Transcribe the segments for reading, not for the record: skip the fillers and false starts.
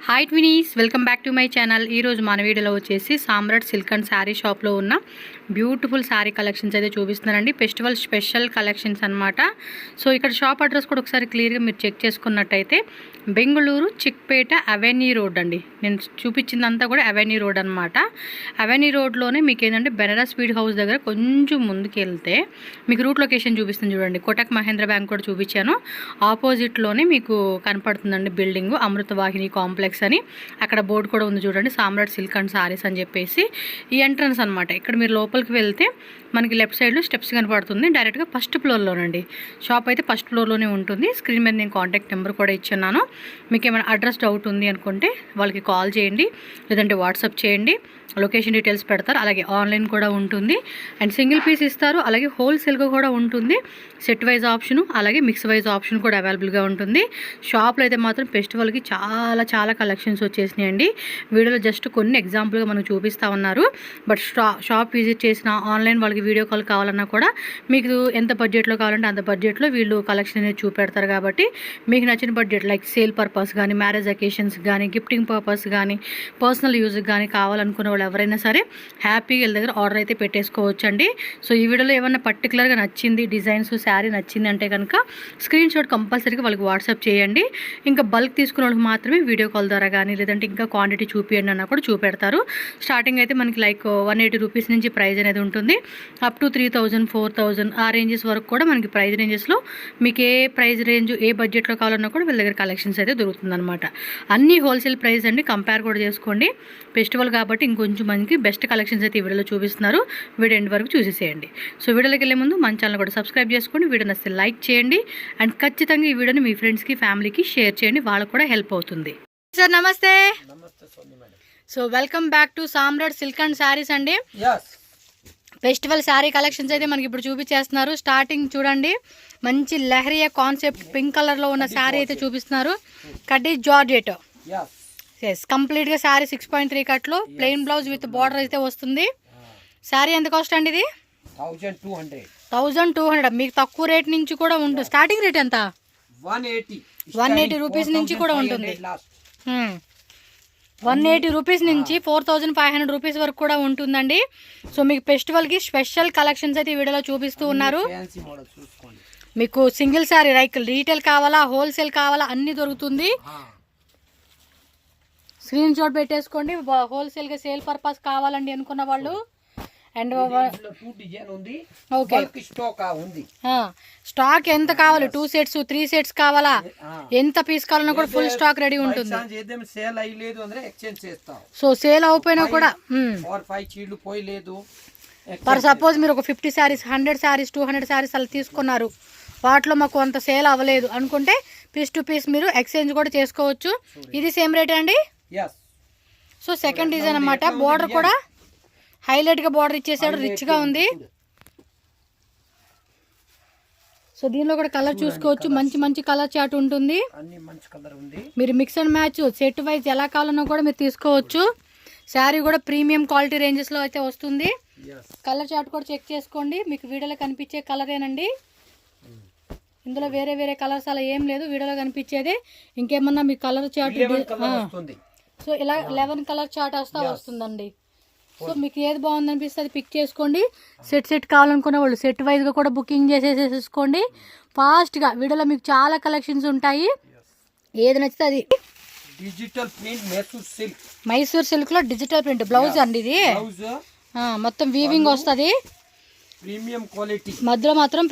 Hi twinnies, welcome back to my channel. ఈరోజు మన వీడియోలో వచ్చేసి సామ్రాట్ సిల్క్ అండ్ శారీ షాప్లో ఉన్న బ్యూటిఫుల్ శారీ కలెక్షన్స్ అయితే చూపిస్తున్నానండి. ఫెస్టివల్ స్పెషల్ కలెక్షన్స్ అనమాట. సో ఇక్కడ షాప్ అడ్రస్ కూడా ఒకసారి క్లియర్గా మీరు చెక్ చేసుకున్నట్టయితే బెంగళూరు చిక్పేట అవెన్యూ రోడ్ అండి. నేను చూపించిందంతా కూడా అవెన్యూ రోడ్ అనమాట. అవెన్యూ రోడ్లోనే మీకు ఏంటంటే బెనారస్ స్పీడ్ హౌస్ దగ్గర కొంచెం ముందుకు వెళ్తే మీకు రూట్ లొకేషన్ చూపిస్తుంది చూడండి. కోటక్ మహేంద్ర బ్యాంక్ కూడా చూపించాను. ఆపోజిట్లోనే మీకు కనపడుతుందండి బిల్డింగ్ అమృతవాహిని కాంప్లెక్స్ అని. అక్కడ బోర్డు కూడా ఉంది చూడండి, సామ్రాట్ సిల్క్ అండ్ సారీస్ అని చెప్పేసి. ఈ ఎంట్రన్స్ అనమాట. ఇక్కడ మీరు లోపలికి వెళ్తే మనకి లెఫ్ట్ సైడ్లో స్టెప్స్ కనపడుతుంది. డైరెక్ట్గా ఫస్ట్ ఫ్లోర్లోనండి షాప్ అయితే ఫస్ట్ ఫ్లోర్లోనే ఉంటుంది. స్క్రీన్ మీద నేను కాంటాక్ట్ నెంబర్ కూడా ఇచ్చున్నాను. మీకు ఏమైనా అడ్రస్ డౌట్ ఉంది అనుకుంటే వాళ్ళకి కాల్ చేయండి, లేదంటే వాట్సాప్ చేయండి. లొకేషన్ డీటెయిల్స్ పెడతారు. అలాగే ఆన్లైన్ కూడా ఉంటుంది. అండ్ సింగిల్ పీస్ ఇస్తారు, అలాగే హోల్సేల్గా కూడా ఉంటుంది. సెట్ వైజ్ ఆప్షను అలాగే మిక్స్ వైజ్ ఆప్షన్ కూడా అవైలబుల్గా ఉంటుంది. షాప్లో అయితే మాత్రం ఫెస్టివల్కి చాలా కలెక్షన్స్ వచ్చేసినాయండి. వీడియోలో జస్ట్ కొన్ని ఎగ్జాంపుల్గా మనకు చూపిస్తూ ఉన్నారు. బట్ షాప్ విజిట్ చేసిన ఆన్లైన్ వాళ్ళకి వీడియో కాల్ కావాలన్నా కూడా మీకు ఎంత బడ్జెట్లో కావాలంటే అంత బడ్జెట్లో వీళ్ళు కలెక్షన్ అనేది చూపెడతారు. కాబట్టి మీకు నచ్చిన బడ్జెట్ లైక్ సేల్ పర్పస్ కానీ, మ్యారేజ్ అకేషన్స్ కానీ, గిఫ్టింగ్ పర్పస్ కానీ, పర్సనల్ యూజ్కి కానీ కావాలనుకునే వాళ్ళు ఎవరైనా సరే హ్యాపీగా వీళ్ళ దగ్గర ఆర్డర్ అయితే పెట్టేసుకోవచ్చండి. సో ఈ వీడియోలో ఏమన్నా పర్టికులర్గా నచ్చింది, డిజైన్స్ శారీ నచ్చింది అంటే కనుక స్క్రీన్ షాట్ కంపల్సరీగా వాళ్ళకి వాట్సాప్ చేయండి. ఇంకా బల్క్ తీసుకున్న వాళ్ళకి మాత్రమే వీడియో కాల్ ద్వారా కానీ, లేదంటే ఇంకా క్వాంటిటీ చూపించండి అన్నా కూడా చూపెడతారు. స్టార్టింగ్ అయితే మనకి లైక్ 180 రూపీస్ నుంచి ప్రైస్ అనేది ఉంటుంది. అప్ టు 3000, 4000 ఆ రేంజెస్ వరకు కూడా మనకి ప్రైస్ రేంజెస్లో మీకు ఏ ప్రైస్ రేంజ్ ఏ బడ్జెట్లో కావాలన్నా కూడా వీళ్ళ దగ్గర కలెక్షన్స్ అయితే దొరుకుతుందన్నమాట. అన్నీ హోల్సేల్ ప్రైస్ అండి, కంపేర్ కూడా చేసుకోండి. ఫెస్టివల్ కాబట్టి ఇంకొంచెం మనకి బెస్ట్ కలెక్షన్స్ అయితే ఈ వీడియోలో చూపిస్తున్నారు. వీడియో ఎండ్ వరకు చూసేసేయండి. సో వీడియోలోకి వెళ్ళే ముందు మన ఛానల్ కూడా సబ్స్క్రైబ్ చేసుకోండి. వీడియో నచ్చితే లైక్ చేయండి. అండ్ ఖచ్చితంగా ఈ వీడియోని మీ ఫ్రెండ్స్కి, ఫ్యామిలీకి షేర్ చేయండి. వాళ్ళకు కూడా హెల్ప్ అవుతుంది. సార్ నమస్తే. So welcome back to Samrat silk and saris అండి. ఫెస్టివల్ శారీ కలెక్షన్స్ అయితే మనకి ఇప్పుడు చూపించేస్తున్నారు. స్టార్టింగ్ చూడండి, మంచి లెహరియా కాన్సెప్ట్ పింక్ కలర్లో ఉన్న శారీ అయితే చూపిస్తున్నారు. Cut is georgette. ఎస్, కంప్లీట్గా శారీ 6.3 కట్లో ప్లెయిన్ బ్లౌజ్ విత్ బార్డర్ అయితే వస్తుంది. శారీ ఎంత కాస్ట్ అండి ఇది? 1200. మీకు తక్కువ రేట్ నుంచి కూడా ఉంటుంది. స్టార్టింగ్ రేట్ ఎంత? 180 రూపీస్ నుంచి కూడా ఉంటుంది. 180 రూపీస్ నుంచి 4500 రూపీస్ వరకు కూడా ఉంటుందండి. సో మీకు ఫెస్టివల్కి స్పెషల్ కలెక్షన్స్ అయితే ఈ వీడియోలో చూపిస్తూ ఉన్నారు. మీకు సింగిల్ శారీ లైక్ రీటైల్ కావాలా, హోల్సేల్ కావాలా అన్నీ దొరుకుతుంది. స్క్రీన్ షాట్ పెట్టేసుకోండి. హోల్సేల్గా సేల్ పర్పస్ కావాలండి అనుకున్న వాళ్ళు. అండ్ ఓకే, స్టాక్ ఎంత కావాలి? 2 సెట్స్ 3 సెట్స్ కావాలా, ఎంత పీస్ కావాలన్నా కూడా ఫుల్ స్టాక్ రెడీ ఉంటుంది. సో సేల్ అయిపోయినా కూడా ఫర్ సపోజ్ మీరు ఒక 50 శారీస్, 100 శారీస్, 200 శారీస్ అలా తీసుకున్నారు, వాటిలో మాకు అంత సేల్ అవ్వలేదు అనుకుంటే పీస్ టు పీస్ మీరు ఎక్స్చేంజ్ కూడా చేసుకోవచ్చు. ఇది సేమ్ రేట్ అండి. సో సెకండ్ డిజైన్ అన్నమాట. బోర్డర్ కూడా హైలైట్ గా బోర్డర్ ఇచ్చేసాడు, రిచ్ గా ఉంది. సో దీనిలో కూడా కలర్ చూసుకోవచ్చు. మంచి కలర్ చార్ట్ ఉంటుంది. మీరు mix and match set wise ఎలా కావాలన్నా కూడా మీరు తీసుకోవచ్చు. శారీ కూడా ప్రీమియం క్వాలిటీ రేంజెస్ లో అయితే వస్తుంది. కలర్ చార్ట్ కూడా చెక్ చేసుకోండి. మీకు వీడియోలో కనిపించే కలరేనండి. ఇందులో వేరే కలర్స్ అలా ఏం లేదు. వీడియోలో కనిపించేది ఇంకేమన్నా మీకు కలర్ చార్ట్. సో ఇలా 11 కలర్ చార్ట్ వస్తుందండి. సో మీకు ఏది బాగుంది అనిపిస్తే అది పిక్ చేసుకోండి. సెట్ కావాలనుకునే వాళ్ళు సెట్ వైజ్గా కూడా బుకింగ్ చేసేసుకోండి ఫాస్ట్గా. వీడియోలో మీకు చాలా కలెక్షన్స్ ఉంటాయి. ఏది నచ్చితే అది. డిజిటల్ ప్రింట్ మైసూర్ సిల్క్ లో డిజిటల్ ప్రింట్ బ్లౌజ్ అండి. ఇది మొత్తం వీవింగ్ వస్తుంది. Premium quality. మధ్యలో మాత్రం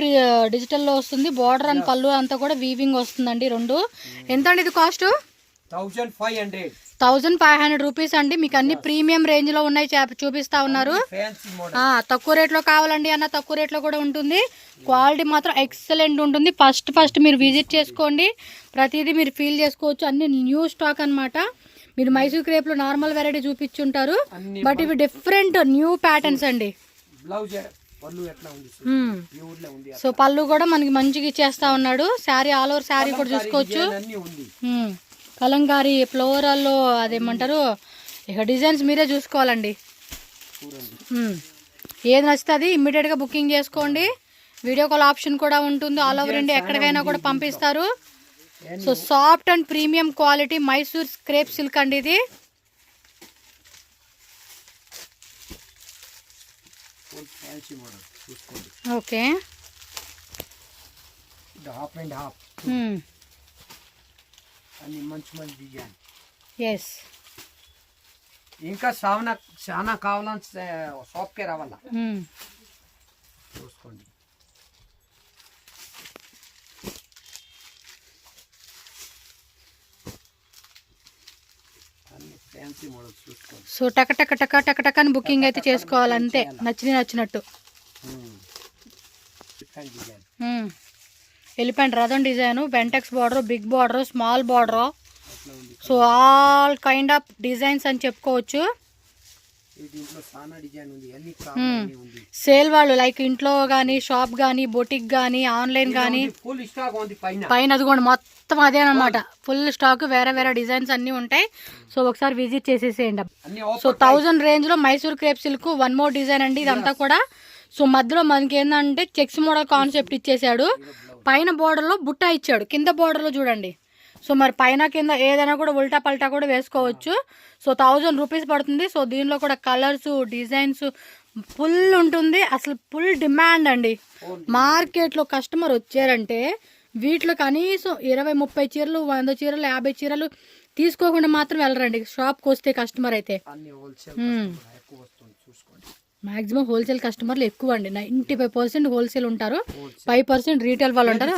డిజిటల్లో వస్తుంది. బార్డర్ అండ్ పళ్ళు అంతా కూడా వీవింగ్ వస్తుందండి. రెండు ఎంత అండి ఇది కాస్ట్? 1500 రూపీస్ అండి. మీకు అన్ని ప్రీమియం రేంజ్ లో ఉన్నాయి చూపిస్తా ఉన్నారు. తక్కువ రేట్లో కావాలండి అన్న తక్కువ రేట్లో కూడా ఉంటుంది. క్వాలిటీ మాత్రం ఎక్సలెంట్ ఉంటుంది. ఫస్ట్ మీరు విజిట్ చేసుకోండి. ప్రతిదీ మీరు ఫీల్ చేసుకోవచ్చు. అన్ని న్యూ స్టాక్ అన్నమాట. మీరు మైసూర్ క్రేప్ లో నార్మల్ వెరైటీ చూపించుంటారు, బట్ ఇవి డిఫరెంట్ న్యూ ప్యాటర్న్స్ అండి. సో పళ్ళు కూడా మనకి మంచిగా ఇచ్చేస్తా ఉన్నాడు. శారీ ఆల్ ఓవర్ శారీ కూడా చూసుకోవచ్చు. కలంకారీ ఫ్లోరల్లో అదేమంటారు, ఇక డిజైన్స్ మీరే చూసుకోవాలండి. ఏది నచ్చుతుంది ఇమ్మీడియట్గా బుకింగ్ చేసుకోండి. వీడియో కాల్ ఆప్షన్ కూడా ఉంటుంది. ఆల్ ఓవర్ ఇండియా ఎక్కడికైనా కూడా పంపిస్తారు. So soft and premium quality Mysore crepe silk అండి ఇది. ఫ్యాన్సీ మోడల్ చూసుకోండి. ఓకే, ఇది హాఫ్ అండ్ హాఫ్ అన్ని మంచి మంచి డిజైన్. ఎస్, ఇంకా చాలా కావాలని షాప్కే రావాలా చూసుకోండి. అన్ని ఫ్యాన్సీ మోడల్స్ చూసుకోండి. సో టక టక టక టక టక అని బుకింగ్ అయితే చేసుకోవాలి అంతే, నచ్చినట్టు. Different design. ఎలిఫెంట్ రథం design, Bentex border, big border, small border. అట్లా ఉంది. So all kind of designs అని చెప్పుకోవచ్చు. దీంట్లో చాలా డిజైన్ ఉంది. అన్ని కావాలి ఉంది. సేల్ వాళ్ళు లైక్ ఇంట్లో కానీ, షాప్ కానీ, బొటిక్ కానీ, ఆన్లైన్ కానీ, ఫుల్ స్టాక్ ఉంది పైన. పైన అదిగోండి మొత్తం అదేనమాట, ఫుల్ స్టాక్, వేరే వేరే డిజైన్స్ అన్నీ ఉంటాయి. సో ఒకసారి విజిట్ చేసేసేయండి. అన్ని సో 1000 రేంజ్ లో Mysore crepe silk one more design అండి ఇదంతా కూడా. సో మధ్యలో మనకి ఏంటంటే చెక్స్ మోడల్ కాన్సెప్ట్ ఇచ్చేసాడు. పైన బోర్డర్ లో బుట్ట ఇచ్చాడు, కింద బోర్డర్ లో చూడండి. సో మరి పైన కింద ఏదైనా కూడా ఉల్టా పల్టా కూడా వేసుకోవచ్చు. సో 1000 రూపీస్ పడుతుంది. సో దీనిలో కూడా కలర్స్, డిజైన్స్ ఫుల్ ఉంటుంది. అసలు ఫుల్ డిమాండ్ అండి. మార్కెట్లో కస్టమర్ వచ్చారంటే వీటిలో కనీసం 20-30 చీరలు, 100 చీరలు, 50 చీరలు తీసుకోకుండా మాత్రం వెళ్ళరండి షాప్కి వస్తే కస్టమర్ అయితే. మాక్సిమం హోల్సేల్ కస్టమర్లు ఎక్కువ అండి. 95% హోల్సేల్ ఉంటారు, 5% రీటైల్ వాళ్ళు ఉంటారు.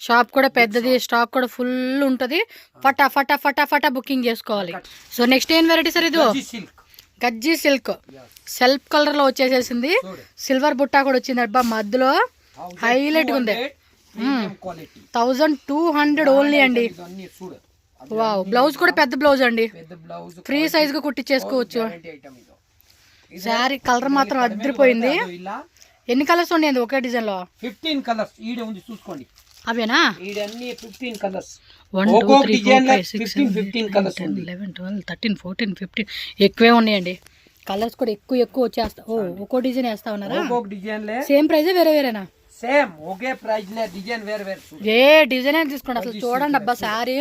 షాప్ కూడా పెద్దది, స్టాక్ కూడా ఫుల్ ఉంటుంది. ఫటా ఫటా ఫటా ఫటా బుకింగ్ చేసుకోవాలి. సో నెక్స్ట్ ఏం వెరైటీ సార్ ఇది? గజ్జీ సిల్క్ సెల్ఫ్ కలర్ లో వచ్చేసేసింది. సిల్వర్ బుట్టా కూడా వచ్చింది అబ్బా మధ్యలో, హైలైట్ ఉంది. 1200 ఓన్లీ అండి. వావ్, బ్లౌజ్ కూడా పెద్ద బ్లౌజ్ అండి, ఫ్రీ సైజ్ గా కుట్టించేసుకోవచ్చు. శారీ కలర్ మాత్రం అదిరిపోయింది. ఎన్ని కలర్స్ ఉన్నాయండి ఒకే డిజైన్ లో? 15 కలర్స్ ఈడ ఉంది చూసుకోండి. అవేనా? ఈడ అన్ని 15 కలర్స్. 1 2 3 4 5 6 7 8 9 10 11 12 13 14 15 ఎక్కువే ఉన్నాయండి. కలర్స్ కూడా ఎక్కువ వచ్చేస్తా. ఓ ఒక్కో డిజైన్ వేస్తా ఉన్నారా? ఒక్కొక్క డిజైన్ లే సేమ్ ప్రైస్ వేరే వేరేనా? సేమ్ ఒకే ప్రైస్ లే, డిజైన్ వేరే వేరే. ఏ డిజైన్ అయినా తీసుకోండి. అసలు చూడండి అబ్బా, శారీ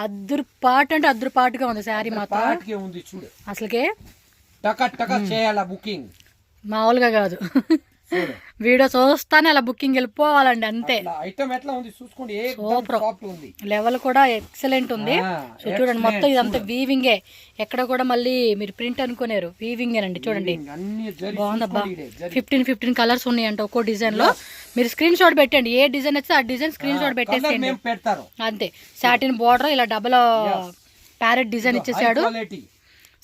అద్దురుపాటు అంటే అద్దురుపాటుగా ఉంది శారీ మాత్రం. ఉంది చూడు అసలుకే టక టక చేయాల బుకింగ్, మామూలుగా కాదు. వీడియో చూస్తానే అలా బుకింగ్ వెళ్ళిపోవాలండి అంతే. ఐటమ్ ఎట్లా ఉంది చూసుకోండి. లెవెల్ కూడా ఎక్సలెంట్ ఉంది. సో చూడండి మొత్తం ఇదంతా వీవింగే, ఎక్కడ కూడా మళ్ళీ మీరు ప్రింట్ అనుకునేరు, వీవింగేనండి. చూడండి బాగుందబ్బా. 15 కలర్స్ ఉన్నాయంట ఒక్కో డిజైన్ లో. మీరు స్క్రీన్ షాట్ పెట్టండి, ఏ డిజైన్ వస్తే ఆ డిజైన్ స్క్రీన్ షాట్ పెట్టేసేయండి అంతే. సాటిన్ బోర్డర్ ఇలా డబుల్ ప్యారెట్ డిజైన్ ఇచ్చేసాడు.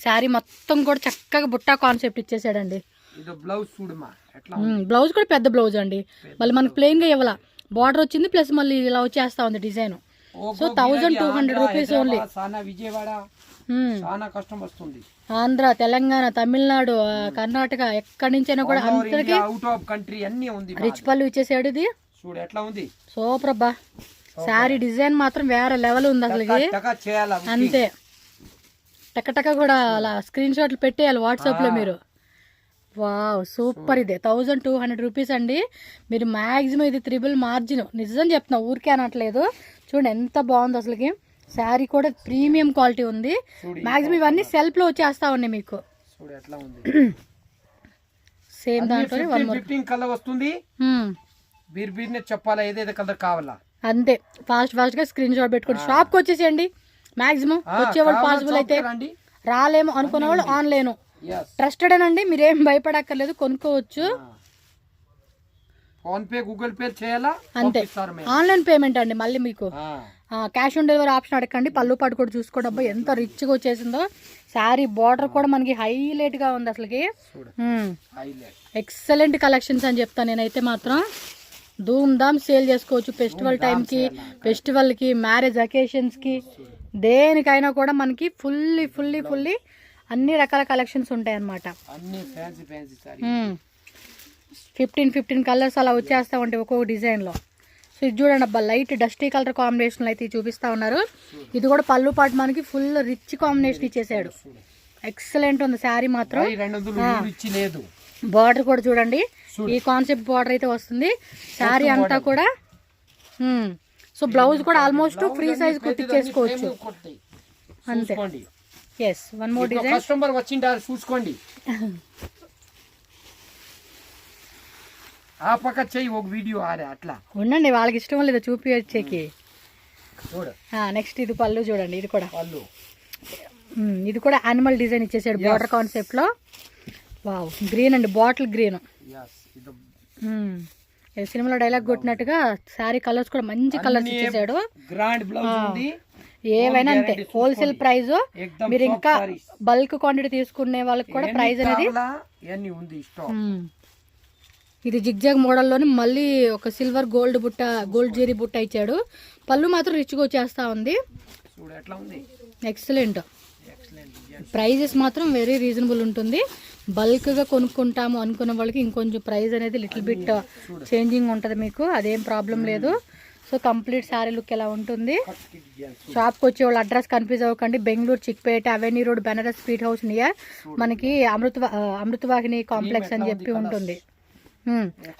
శారీ మొత్తం కూడా చక్కగా బుట్టా కాన్సెప్ట్ ఇచ్చేసాడండి. బ్లౌజ్ కూడా పెద్ద బ్లౌజ్ అండి, మళ్ళీ మనకి ప్లెయిన్ గా ఇవ్వాల, బార్డర్ వచ్చింది ప్లస్ మళ్ళీ ఇలా వచ్చేస్తా ఉంది design. So 1200 rupees only. Andhra, Telangana, Tamil Nadu, Karnataka ఎక్కడి నుంచైనా కూడా అందరికి రిచ్ పళ్ళు ఇచ్చేసాడు. ఇది సూపర్ అబ్బా, శారీ డిజైన్ మాత్రం వేరే లెవెల్ ఉంది అసలు అంతే. టకటక కూడా అలా స్క్రీన్ షాట్లు పెట్టేయాలి వాట్సాప్ లో మీరు. Wow super. ఇదే 1200 రూపీస్ అండి. మీరు మ్యాక్సిమం ఇది 3 మార్జిన్, నిజం చెప్తున్నా, ఊరికే అనట్లేదు. చూడండి ఎంత బాగుంది అసలుకి. శారీ కూడా ప్రీమియం క్వాలిటీ ఉంది. మ్యాక్సిమం ఇవన్నీ సెల్ఫ్ లో వచ్చేస్తా ఉన్నాయి మీకు. సేమ్ దాంట్లో 15 కలర్ వస్తుంది. చెప్పాలా ఏదైతే కలర్ కావాలా అంతే. ఫాస్ట్ గా స్క్రీన్ షాట్ పెట్టుకోండి, షాప్ కి వచ్చేసేయండి. మాక్సిమం వచ్చేవాళ్ళు పాసిబుల్ అయితే, రాలేము అనుకునే వాళ్ళు ఆన్లైన్ ట్రస్టెడ్ అండి, మీరేం భయపడక్కర్లేదు, కొనుక్కోవచ్చు. ఫోన్ పే, గూగుల్ పే చేయాలా అంతే. ఆన్లైన్ పేమెంట్ అండి. మళ్ళీ మీకు క్యాష్ ఆన్ డెలివరీ ఆప్షన్ అడగండి. పళ్ళు పాటు కూడా చూసుకోండి అబ్బా ఎంత రిచ్గా వచ్చేసిందో. శారీ బార్డర్ కూడా మనకి హైలైట్ గా ఉంది అసలుకి. ఎక్సలెంట్ కలెక్షన్స్ అని చెప్తాను నేనైతే మాత్రం. ధూమ్ ధామ్ సేల్ చేసుకోవచ్చు ఫెస్టివల్ టైంకి, ఫెస్టివల్కి, మ్యారేజ్ అకేషన్స్కి, దేనికైనా కూడా మనకి ఫుల్లీ అన్ని రకాల కలెక్షన్స్ ఉంటాయి అన్నమాట. 15 కలర్స్ అలా వచ్చేస్తా ఉంటాయి ఒక్కొక్క డిజైన్లో. సో ఇది చూడండి అబ్బా, లైట్ డస్టీ కలర్ కాంబినేషన్ అయితే చూపిస్తా ఉన్నారు. ఇది కూడా పళ్ళు పాటు మనకి ఫుల్ రిచ్ కాంబినేషన్ ఇచ్చేసాడు. ఎక్సలెంట్ ఉంది శారీ మాత్రం. బార్డర్ కూడా చూడండి, ఈ కాన్సెప్ట్ బార్డర్ అయితే వస్తుంది. శారీ అంతా కూడా సో బ్లౌజ్ కూడా ఆల్మోస్ట్ ఫ్రీ సైజ్ కుట్టించేసుకోవచ్చు కొడతాయి అంతే. చూసుకోండి. Yes one more design. Customer వచ్చింటారు చూసుకోండి. ఆ పక్క చెయ్యి ఒక వీడియో ఆడే అట్లా ఉండండి, వాళ్ళకి ఇష్టం లేదు చూపించేకి. చూడు నెక్స్ట్ ఇది పళ్ళు చూడండి, ఇది కూడా వాళ్ళు ఇది కూడా యానిమల్ డిజైన్ ఇచ్చేసాడు బార్డర్ కాన్సెప్ట్ లో. వావ్ గ్రీన్ అండి, బాటిల్ గ్రీన్. సినిమాలో డైలాగ్ కొట్టినట్టుగా శారీ కలర్స్ కూడా మంచి కలర్స్ ఇచ్చేసాడు. గ్రాండ్ బ్లౌజ్ ఉంది. ఏవైనా అంతే హోల్సేల్ ప్రైస్. మీరు ఇంకా బల్క్ క్వాంటిటీ తీసుకునే వాళ్ళకి కూడా ప్రైస్ అనేది ఉంది. ఇది జిగ్జాగ్ మోడల్లోని మళ్ళీ ఒక సిల్వర్ గోల్డ్ బుట్ట, గోల్డ్ జెరీ బుట్ట ఇచ్చాడు. పళ్ళు మాత్రం రిచ్గా వచ్చేస్తా ఉంది. ఎక్సలెంట్. ప్రైజెస్ మాత్రం వెరీ రీజనబుల్ ఉంటుంది. బల్క్గా కొనుక్కుంటాము అనుకున్న వాళ్ళకి ఇంకొంచెం ప్రైస్ అనేది లిటిల్ బిట్ చేంజింగ్ ఉంటుంది మీకు, అదేం ప్రాబ్లం లేదు. సో కంప్లీట్ శారీ లుక్ ఎలా ఉంటుంది. షాప్కి వచ్చే వాళ్ళు అడ్రస్ కన్ఫ్యూజ్ అవ్వకండి. Bengaluru Chickpet avenue road Banaras sweet house near మనకి అమృతవాహిని కాంప్లెక్స్ అని చెప్పి ఉంటుంది.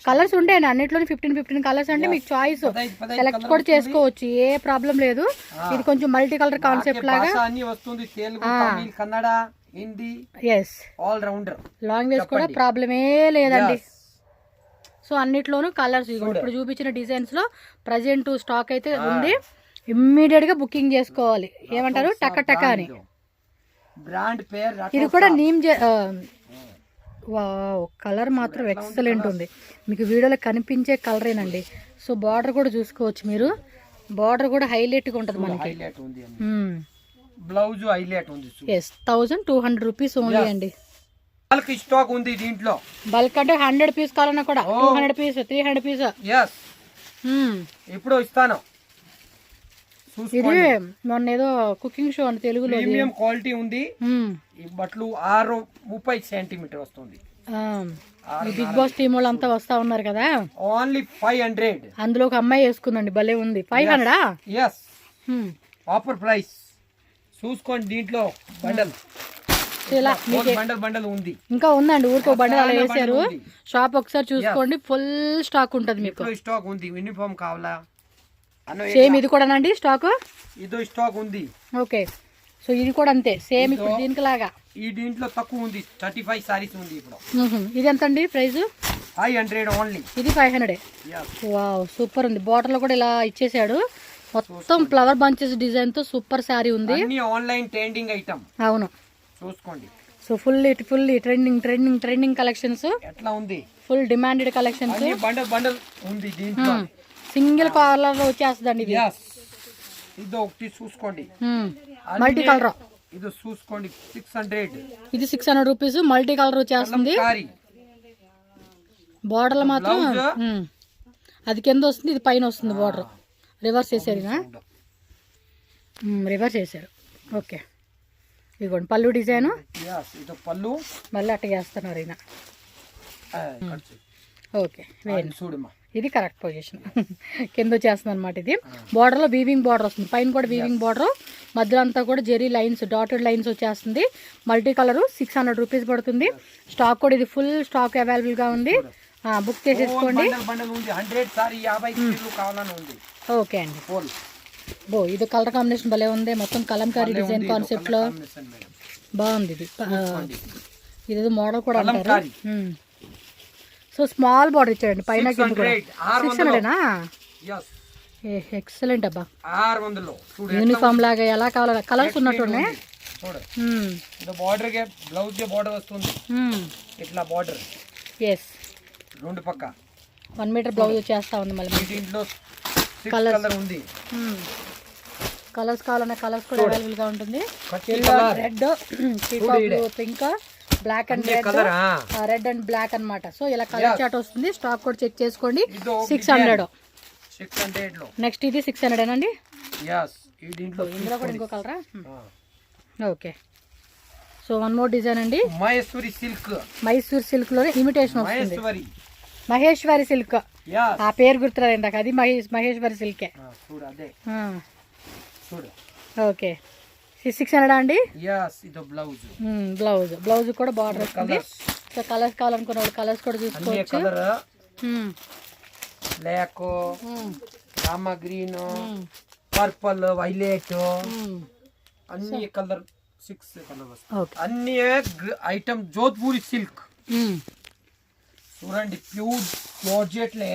కలర్స్ ఉంటాయండి అన్నిట్లోని 15 కలర్స్ అంటే మీకు చాయిస్ సెలెక్ట్ కూడా చేసుకోవచ్చు, ఏ ప్రాబ్లం లేదు. ఇది కొంచెం మల్టీ కలర్ కాన్సెప్ట్ లాగా లాంగ్వేజ్ కూడా ప్రాబ్లమే లేదండి. సో అన్నిట్లోనూ కలర్స్ ఇప్పుడు చూపించిన డిజైన్స్ లో ప్రజెంట్ స్టాక్ అయితే ఉంది. ఇమ్మీడియట్ గా బుకింగ్ చేసుకోవాలి. ఏమంటారు టక టక అని. ఇది కూడా నీమ్ వావ్ కలర్ మాత్రం ఎక్సలెంట్ ఉంది. మీకు వీడియోలో కనిపించే కలరేనండి. సో బార్డర్ కూడా చూసుకోవచ్చు మీరు, బార్డర్ కూడా హైలైట్ గా ఉంటుంది మనకి. బ్లౌజ్ హైలైట్ ఉంది. ఎస్ 1200 రూపీస్ ఓన్లీ అండి. బల్క్ స్టాక్ ఉంది దీంట్లో. బల్క్ అంటే 100 పీస్ కావాలన్నా కూడా 200 పీస్ 300 పీస్ ఇప్పుడు ఇస్తాను. ఇది మొన్న ఏదో కుకింగ్ షో అంటే తెలుగులో ప్రీమియం క్వాలిటీ ఉంది. ఈ బట్టలు 6-30 సెంటీమీటర్ వస్తుంది. బిగ్ బాస్ టీమ్ వాళ్ళు అంతా వస్తా ఉన్నారు కదా. ఓన్లీ 500. అందులో ఒక అమ్మాయి వేసుకుందండి, భలే ఉంది. 500 ఆఫర్ ప్రైస్. చూసుకోండి దీంట్లో బండల్ బండల్ ఉంది. ఇంకా ఉందండి, ఊరికి ఒక బండల్ అలా వేసారు. షాప్ ఒకసారి చూసుకోండి, ఫుల్ స్టాక్ ఉంటుంది మీకు. స్టాక్ ఉంది. యూనిఫామ్ కావాలా సేమ్ ఇది కూడా అండి స్టాక్. ఇదో స్టాక్ ఉంది. ఓకే సో ఇది కూడా అంతే సేమ్ ఇప్పుడు దీనికి లాగా. ఈ దీంట్లో తక్కువ ఉంది, 35 సారీస్ ఉంది ఇప్పుడు. ఇది ఎంత అండి ప్రైస్? 500 ఓన్లీ. ఇది 500. వావ్ సూపర్ ఉంది. బార్డర్ లో కూడా ఇలా ఇచ్చేసాడు. మొత్తం ఫ్లవర్ బంచెస్ డిజైన్ తో సూపర్ సారీ ఉంది. అన్ని ఆన్లైన్ ట్రెండింగ్ ఐటమ్. అవును చూసుకోండి. So full trending collections. ఎట్లా ఉంది? Full demanded collections. బండల్ ఉంది దీంట్లో. సింగిల్ కలర్ లో వచ్చేస్తుందండి ఇది. ఇది ఒకటి చూసుకోండి, మల్టీ కలర్. ఇది చూసుకోండి 600. ఇది 600 రూపీస్ మల్టీ కలర్ వచ్చేస్తుంది. బార్డర్ లో మాత్రం అది కింద వస్తుంది, ఇది పైన వస్తుంది. బార్డర్ రివర్స్ చేశారు, రివర్స్ చేశారు. ఓకే ఇదిగోండి పళ్ళు డిజైన్. పళ్ళు మళ్ళీ అట్ట చేస్తున్నారు ఈయన. ఓకే చూడమ్మా, ఇది కరెక్ట్ పొజిషన్. కింద వచ్చేస్తుంది అనమాట. ఇది బార్డర్ లో వీవింగ్ బార్డర్ వస్తుంది, పైన కూడా వీవింగ్ బార్డర్, మధ్యలో అంతా కూడా జెరీ లైన్స్ డాటెడ్ లైన్స్ వచ్చేస్తుంది. మల్టీ కలర్ 600 రూపీస్ పడుతుంది. స్టాక్ కూడా ఇది ఫుల్ స్టాక్ అవైలబుల్ గా ఉంది. బుక్ చేసేసుకోండి. ఓకే అండి. ఇది కలర్ కాంబినేషన్ భలే ఉంది. మొత్తం కలంకారీ డిజైన్ కాన్సెప్ట్ లో బాగుంది. ఇది ఇదేదో మోడల్ కూడా అంటారు. సో స్మాల్ బార్డర్ ఇచ్చాడండి పైన కింద కూడా. 600 ఎక్సలెంట్ అబ్బా. యూనిఫామ్ లాగా ఎలా కావాలా కలర్స్ ఉన్నట్టున్నాయి. ఎస్ 1 మీటర్ బ్లౌజ్ వచ్చేస్తా ఉంది. మళ్ళీ కలర్స్ కావాలన్నా కలర్స్ కూడా అవైలబుల్ గా ఉంటుంది. Red, pink, black and red and black అన్నమాట. సో ఇలా కలర్ చార్ట్ వస్తుంది. స్టాక్ కూడా చెక్ చేసుకోండి. 600. నెక్స్ట్ ఇది 600 అండి. ఇందులో కూడా ఇంకో కలరా? ఓకే సో 1 మోర్ డిజైన్ అండి. మైసూర్ సిల్క్ లోనే ఇమిటేషన్ వస్తుంది. మహేశ్వరి సిల్క్, ఆ పేరు గుర్తురాదు ఇందాక, అది మహేశ్వరి సిల్కే. ఓకే 600 అండి. బ్లౌజ్ కూడా బార్డర్ వస్తుంది. సో కలర్స్ కావాలనుకున్న వాళ్ళు కలర్స్ కూడా చూసుకోవచ్చు. రామా గ్రీన్, పర్పల్, వైలెట్ అన్ని కలర్ 6 కలర్ వస్తాయి. అన్ని ఐటమ్ జోధ్పూరి సిల్క్ చూడండి. ప్యూర్ జార్జెట్లే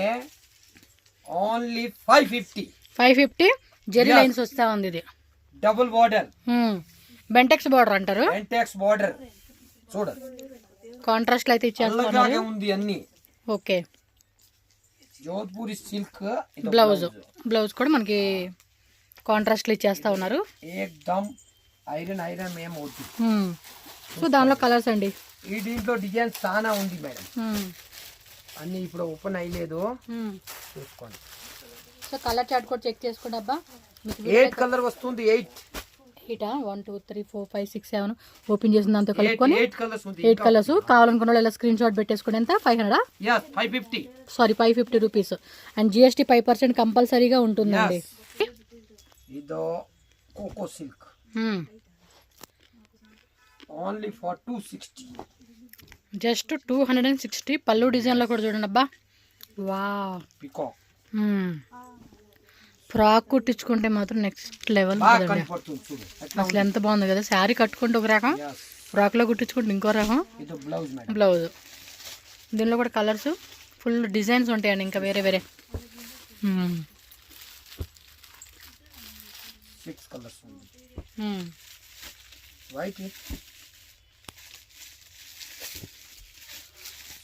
ఓన్లీ 550 జెరీ లైన్స్ వస్తా ఉంది. ఇది డబుల్ బార్డర్, బెంటెక్స్ బార్డర్ అంటారు. బెంటెక్స్ బార్డర్ చూడండి. కాంట్రాస్ట్ లో అయితే ఇచ్చేస్తున్నారు. ఉంది అన్ని. ఓకే. జోధ్పూరి సిల్క్ బ్లౌజ్ కూడా మనకి కాంట్రాస్ట్ లో ఇచ్చేస్తా ఉన్నారు. ఏకదమ్ ఐరన్ మేము అవుతుంది. సో దానిలో కలర్స్ అండి. ఈ దీంట్లో డిజైన్ చాలా ఉంది మేడం. అన్ని ఇప్పుడు ఓపెన్ అయ్యలేదు, చూసుకోండి. సో కలర్ చార్ట్ కూడా చెక్ చేసుకోండి అబ్బా. 8 కలర్ వస్తుంది. 8 1 2 3 4 5 6 7 ఓపెన్ చేసిన దాంతో కలుపుకొని 8 కలర్స్ ఉంది. 8 కలర్స్ కావాలనుకున్న వాళ్ళు ఇలా స్క్రీన్ షాట్ పెట్టేసుకోండి. ఎంత 500? yes 550. Sorry 550 rupees. And GST 5% కంపల్సరీగా ఉంటుందండి. ఇదో coco silk only for 260. Just 260. పళ్ళు డిజైన్ లో కూడా చూడండి అబ్బా. వా పికాక్ ఫ్రాక్ కుట్టించుకుంటే మాత్రం నెక్స్ట్ లెవెల్. అసలు ఎంత బాగుంది కదా. శారీ కట్టుకుంటే ఒక రకం, ఫ్రాక్ లో కుట్టించుకుంటే ఇంకో రకం. బ్లౌజ్ దీనిలో కూడా కలర్స్ ఫుల్ డిజైన్స్ ఉంటాయండి. ఇంకా వేరే వేరే 6 కలర్స్ వైట్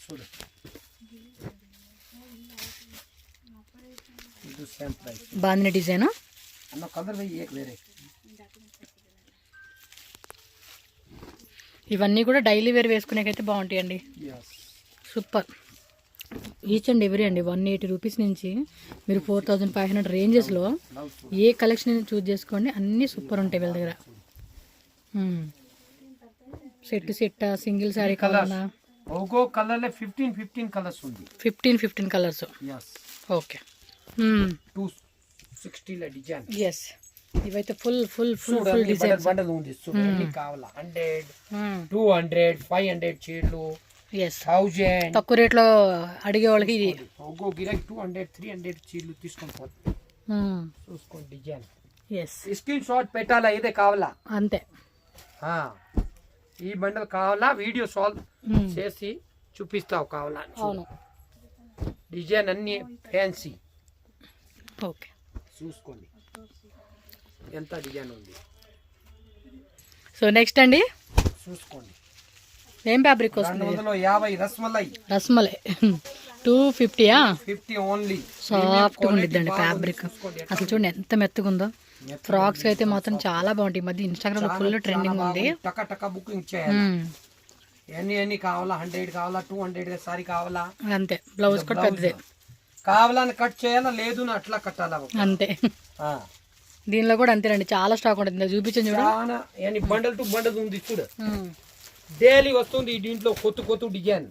చూడు. బాగుంది డిజైన్. ఇవన్నీ కూడా డైలీ వేర్ వేసుకునేకైతే బాగుంటాయండి. సూపర్. ఈచ్ అండ్ ఎవ్రీ అండి 180 రూపీస్ నుంచి మీరు 4500 రేంజెస్లో ఏ కలెక్షన్ చూస్ చేసుకోండి. అన్నీ సూపర్ ఉంటాయి వీళ్ళ దగ్గర. సెట్ సింగిల్ శారీ కావాలన్నా ఒక్కో కలర్ 15 కలర్స్ ఉంది. 15 కలర్స్. ఓకే. 260 డిజైన్. yes ఇవైతే ఫుల్ డిజైన్ బండల్ ఉంది. చూడండి కావాలా 100 200 500 చీరలు. yes 1000 తక్కువ రేట్ లో అడిగే వాళ్ళకి ఇది ఒక్కో గిరాకి 200 300 చీరలు తీసుకొని పోతారు. చూసుకోండి డిజైన్. yes స్క్రీన్ షాట్ పెట్టాలా ఇదే కావాలా అంతే. ఈ బండల్ కావాలా వీడియో సాల్వ్ చేసి చూపిస్తావు కావాలా. అవును డిజైన్ అన్ని ఫ్యాన్సీ. ఓకే చూసుకోండి ఎంత డిజైన్ ఉంది. సో నెక్స్ట్ అండి చూసుకోండి ఏం ఫ్యాబ్రిక్ వస్తుంది. 250 రస్మలై 250 50 ఓన్లీ. సాఫ్ట్గా ఉండిద్దండి ఫ్యాబ్రిక్. అసలు చూడండి ఎంత మెత్తగా ఉందో. ఫ్రాక్స్ అయితే మాత్రం చాలా బాగుంటాయి. ఈ మధ్య ఇన్స్టాగ్రామ్ లో ఫుల్ ట్రెండింగ్ ఉంది. టక బుకింగ్ చేయాలి. ఎన్ని కావాలా 100 కావాలా 200 సారీ కావాలా అంతే. బ్లౌజ్ కూడా పెద్దదే కావాలని కట్ చేయాలా లేదు అట్లా కట్టాలా అంతే. దీనిలో కూడా అంతేనండి చాలా స్టాక్ ఉంటుంది. చూపించండి చూడండి. బండల్ టు బండల్ ఉంది చూడు. డైలీ వస్తుంది దీంట్లో కొత్త డిజైన్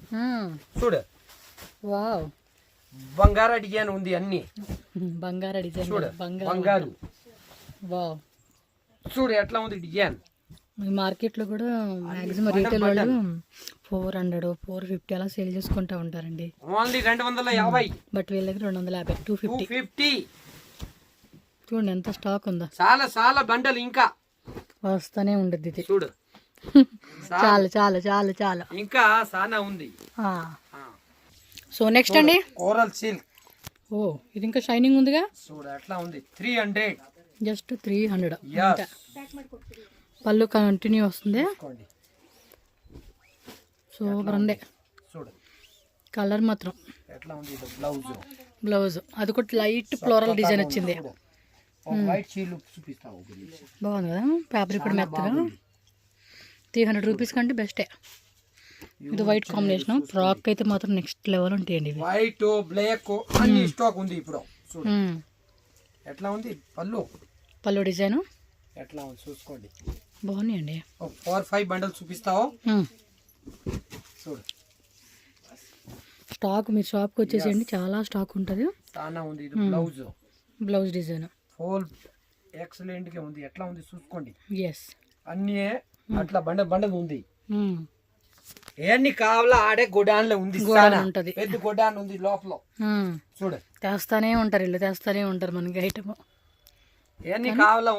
చూడు. వావ్ బంగారా డిజైన్ ఉంది. అన్ని బంగారా డిజైన్ చూడు. బంగారు వావ్ చూడు ఎట్లా ఉంది డిజైన్. మార్కెట్ లో కూడా మాక్సిమం రీటైల్ వాళ్ళు 400 450 అలా సేల్ చేసుకుంటా ఉంటారండి. ఓన్లీ 250. బట్ వీళ్ళ దగ్గర 250 250. చూడండి ఎంత స్టాక్ ఉందో. చాలా బండల్ ఇంకా వస్తానే ఉండద్ది ఇది. చూడు చాలా ఇంకా చాలా ఉంది. సో నెక్స్ట్ అండి కోరల్ సిల్క్. ఓ ఇది ఇంకా షైనింగ్ ఉందిగా. చూడు ఎట్లా ఉంది. 300 జస్ట్ 300. పళ్ళు కంటిన్యూ వస్తుంది. సూపర్ ఉంది. చూడు కలర్ మాత్రం ఎట్లా ఉంది. బ్లౌజ్ అది కూడా లైట్ ఫ్లోరల్ డిజైన్ వచ్చింది. వైట్ చీరలు చూపిస్తావు. బాగుంది కదా. ఫ్యాబ్రిక్ కూడా మెత్తగా. 300 రూపీస్ కంటే బెస్టే. ఇది వైట్ కాంబినేషన్. ఫ్రాక్ అయితే మాత్రం నెక్స్ట్ లెవెల్ ఉంటాయండి. వైట్ బ్లాక్ అన్ని స్టాక్ ఉంది ఇప్పుడు. చూడు ఎట్లా ఉంది. పళ్ళు డిజైన్ ఎట్లా ఉంది చూసుకోండి. బాగున్నాయండి. 4-5 బండల్ చూపిస్తావు. చూడు స్టాక్ మీరు షాప్కి వచ్చేసేయండి. చాలా స్టాక్ ఉంటుంది. చాలా ఉంది. ఇది బ్లౌజ్ డిజైన్ ఫుల్ ఎక్సలెంట్ గా ఉంది. ఎట్లా ఉంది చూసుకోండి. ఎస్ అన్ని అట్లా బండల్ ఉంది. ఏన్ని కావాలా ఆడే గొడాన్లో ఉంది, గోడౌన్ సానా. ఉంటది. పెద్ద గొడాన్ ఉంది లోపల చూడు. తెస్తానే ఉంటారు ఇల్లు తెస్తానే ఉంటారు మనకి ఐటమ్. ఎన్ని కావాలా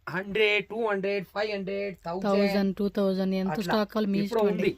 100, 200, 500, 1000 1000, 2000 ఎంత స్టాక్ కావాలి మీ ఇప్పుడు ఇష్టం ఉంది. అండి.